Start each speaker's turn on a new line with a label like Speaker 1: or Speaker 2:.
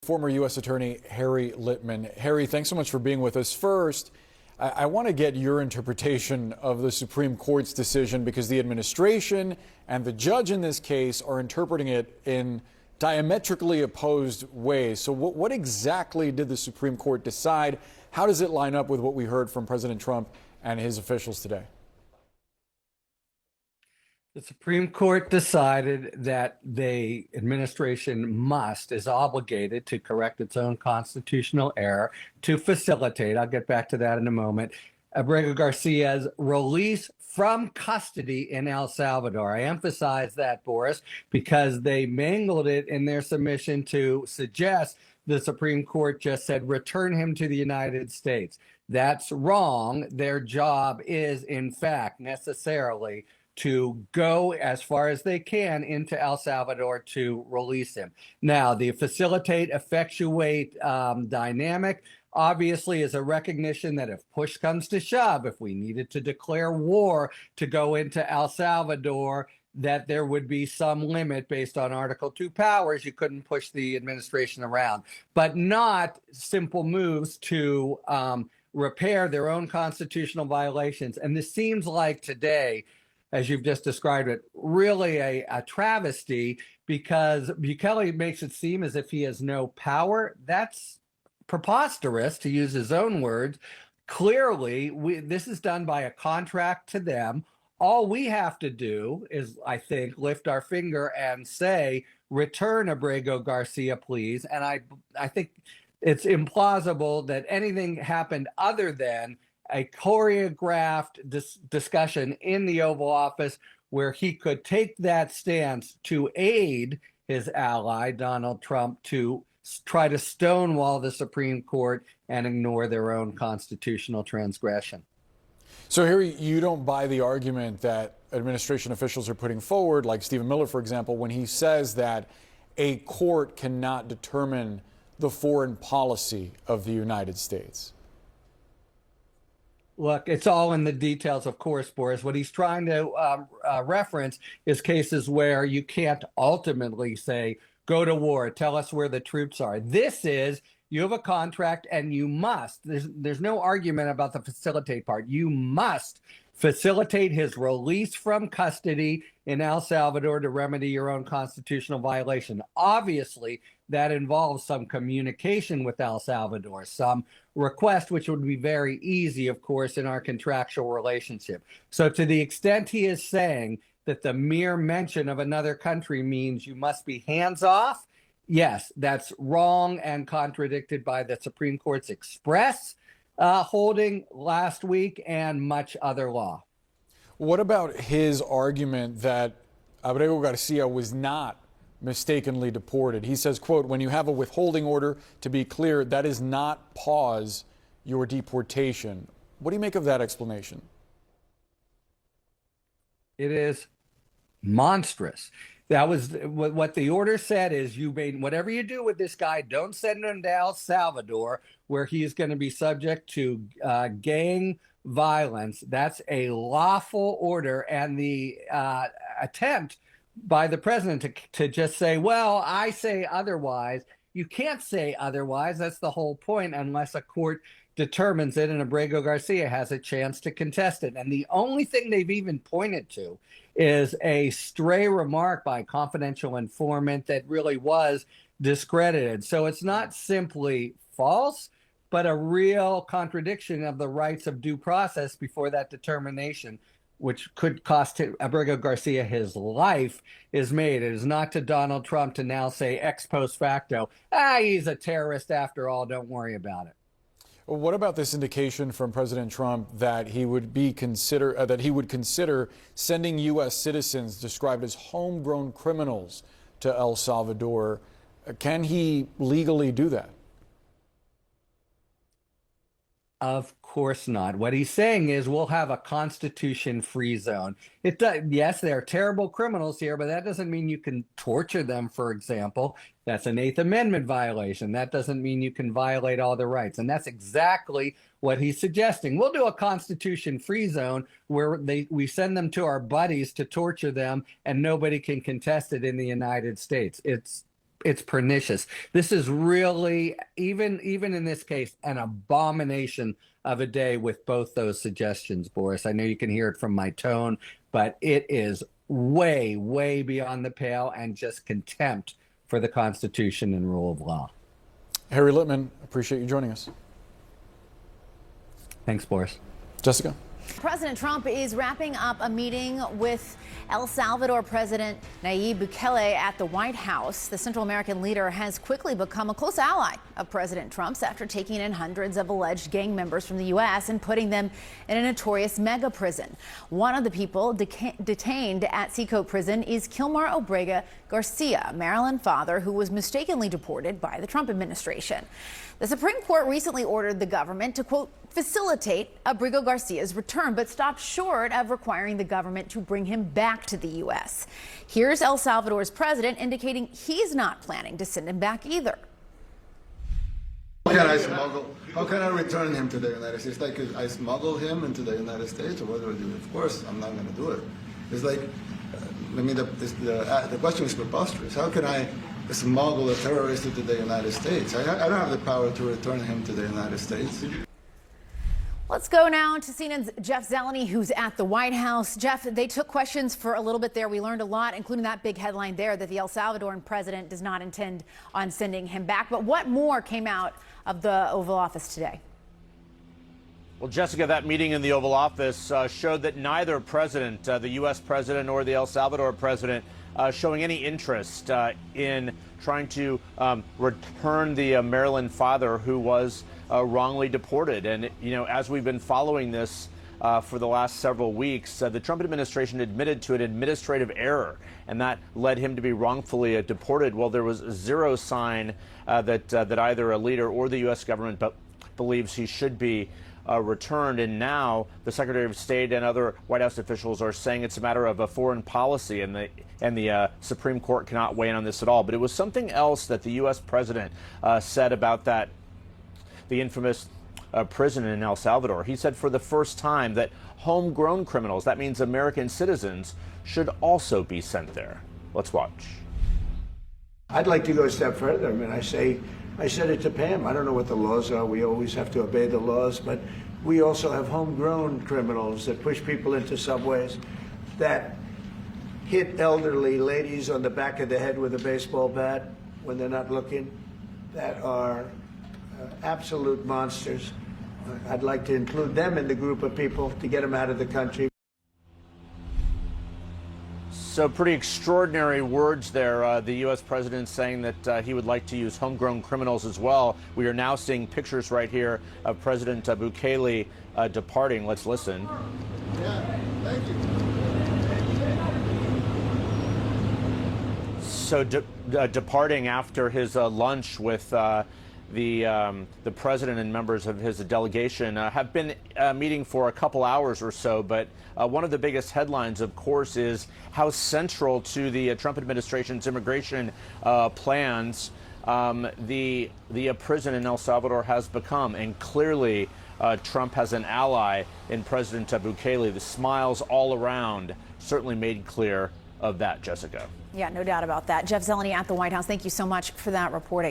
Speaker 1: Former U.S. Attorney Harry Litman. Harry, thanks so much for being with us. First, I want to get your interpretation of the Supreme Court's decision because the administration and the judge in this case are interpreting it in diametrically opposed ways. So what exactly did the Supreme Court decide? How does it line up with what we heard from President Trump and his officials today?
Speaker 2: The Supreme Court decided that the administration is obligated to correct its own constitutional error to facilitate, I'll get back to that in a moment, Abrego Garcia's release from custody in El Salvador. I emphasize that, Boris, because they mangled it in their submission to suggest the Supreme Court just said, return him to the United States. That's wrong. Their job is, in fact, necessarily to go as far as they can into El Salvador to release him. Now, the facilitate, effectuate dynamic obviously is a recognition that if push comes to shove, if we needed to declare war to go into El Salvador, that there would be some limit based on Article 2 powers. You couldn't push the administration around, but not simple moves to repair their own constitutional violations. And this seems like today, as you've just described it, really a travesty, because Bukele makes it seem as if he has no power. That's preposterous, to use his own words. Clearly, this is done by a contract to them. All we have to do is, I think, lift our finger and say, return Abrego Garcia, please. And I think it's implausible that anything happened other than a choreographed discussion in the Oval Office where he could take that stance to aid his ally, Donald Trump, to try to stonewall the Supreme Court and ignore their own constitutional transgression.
Speaker 1: So, Harry, you don't buy the argument that administration officials are putting forward, like Stephen Miller, for example, when he says that a court cannot determine the foreign policy of the United States?
Speaker 2: Look, it's all in the details, of course, Boris. What he's trying to reference is cases where you can't ultimately say, go to war, tell us where the troops are. This is, you have a contract and you must, there's no argument about the facilitate part. You must facilitate his release from custody in El Salvador to remedy your own constitutional violation. Obviously, that involves some communication with El Salvador, some request, which would be very easy, of course, in our contractual relationship. So to the extent he is saying that the mere mention of another country means you must be hands off, yes, that's wrong and contradicted by the Supreme Court's express holding last week and much other law.
Speaker 1: What about his argument that Abrego Garcia was not mistakenly deported? He says, quote, when you have a withholding order, to be clear, that is not pause your deportation. What do you make of that explanation?
Speaker 2: It is monstrous. That was what the order said is, you made whatever you do with this guy, don't send him to El Salvador where he is going to be subject to gang violence. That's a lawful order. And the attempt by the president to just say, well, I say otherwise. You can't say otherwise. That's the whole point, unless a court determines it and Abrego Garcia has a chance to contest it. And the only thing they've even pointed to is a stray remark by a confidential informant that really was discredited. So it's not simply false, but a real contradiction of the rights of due process before that determination, which could cost Abrego Garcia his life, is made. It is not to Donald Trump to now say ex post facto, he's a terrorist after all, don't worry about it.
Speaker 1: Well, what about this indication from President Trump that he would consider sending U.S. citizens described as homegrown criminals to El Salvador? Can he legally do that?
Speaker 2: Of course not. What he's saying is we'll have a constitution-free zone. It does, yes, there are terrible criminals here, but that doesn't mean you can torture them, for example. That's an Eighth Amendment violation. That doesn't mean you can violate all the rights. And that's exactly what he's suggesting. We'll do a constitution-free zone where we send them to our buddies to torture them, and nobody can contest it in the United States. It's it's pernicious. This is really, even in this case, an abomination of a day with both those suggestions, Boris. I know you can hear it from my tone, but it is way, way beyond the pale and just contempt for the Constitution and rule of law.
Speaker 1: Harry Litman, appreciate you joining us.
Speaker 2: Thanks, Boris.
Speaker 1: Jessica?
Speaker 3: President Trump is wrapping up a meeting with El Salvador President Nayib Bukele at the White House. The Central American leader has quickly become a close ally of President Trump's after taking in hundreds of alleged gang members from the U.S. and putting them in a notorious mega prison. One of the people detained at Seacoast Prison is Kilmar Obrega Garcia, a Maryland father who was mistakenly deported by the Trump administration. The Supreme Court recently ordered the government to, quote, facilitate Abrigo Garcia's return, but stopped short of requiring the government to bring him back to the U.S. Here's El Salvador's president indicating he's not planning to send him back either.
Speaker 4: How can I return him to the United States? Like, I smuggle him into the United States, or what do I do? Of course, I'm not going to do it. It's like, the question is preposterous. How can I smuggle a terrorist into the United States? I don't have the power to return him to the United States.
Speaker 3: Let's go now to CNN's Jeff Zeleny, who's at the White House. Jeff, they took questions for a little bit there. We learned a lot, including that big headline there that the El Salvadoran president does not intend on sending him back. But what more came out of the Oval Office today?
Speaker 5: Well, Jessica, that meeting in the Oval Office showed that neither president, the U.S. president or the El Salvador president, showing any interest in trying to return the Maryland father who was wrongly deported. And, you know, as we've been following this for the last several weeks, the Trump administration admitted to an administrative error, and that led him to be wrongfully deported. Well, there was zero sign that either a leader or the U.S. government believes he should be returned. And now the Secretary of State and other White House officials are saying it's a matter of a foreign policy, and the Supreme Court cannot weigh in on this at all. But it was something else that the U.S. president said about the infamous prison in El Salvador. He said for the first time that homegrown criminals, that means American citizens, should also be sent there. Let's watch.
Speaker 6: I'd like to go a step further. I mean, I said it to Pam. I don't know what the laws are. We always have to obey the laws, but we also have homegrown criminals that push people into subways, that hit elderly ladies on the back of the head with a baseball bat when they're not looking, that are absolute monsters. I'd like to include them in the group of people to get them out of the country.
Speaker 5: So pretty extraordinary words there. The U.S. president saying that he would like to use homegrown criminals as well. We are now seeing pictures right here of President Bukele departing. Let's listen.
Speaker 4: Yeah, thank you.
Speaker 5: So departing after his lunch with the president and members of his delegation have been meeting for a couple hours or so. But one of the biggest headlines, of course, is how central to the Trump administration's immigration plans the prison in El Salvador has become. And clearly, Trump has an ally in President Bukele. The smiles all around certainly made clear of that, Jessica.
Speaker 3: Yeah, no doubt about that. Jeff Zeleny at the White House, thank you so much for that reporting.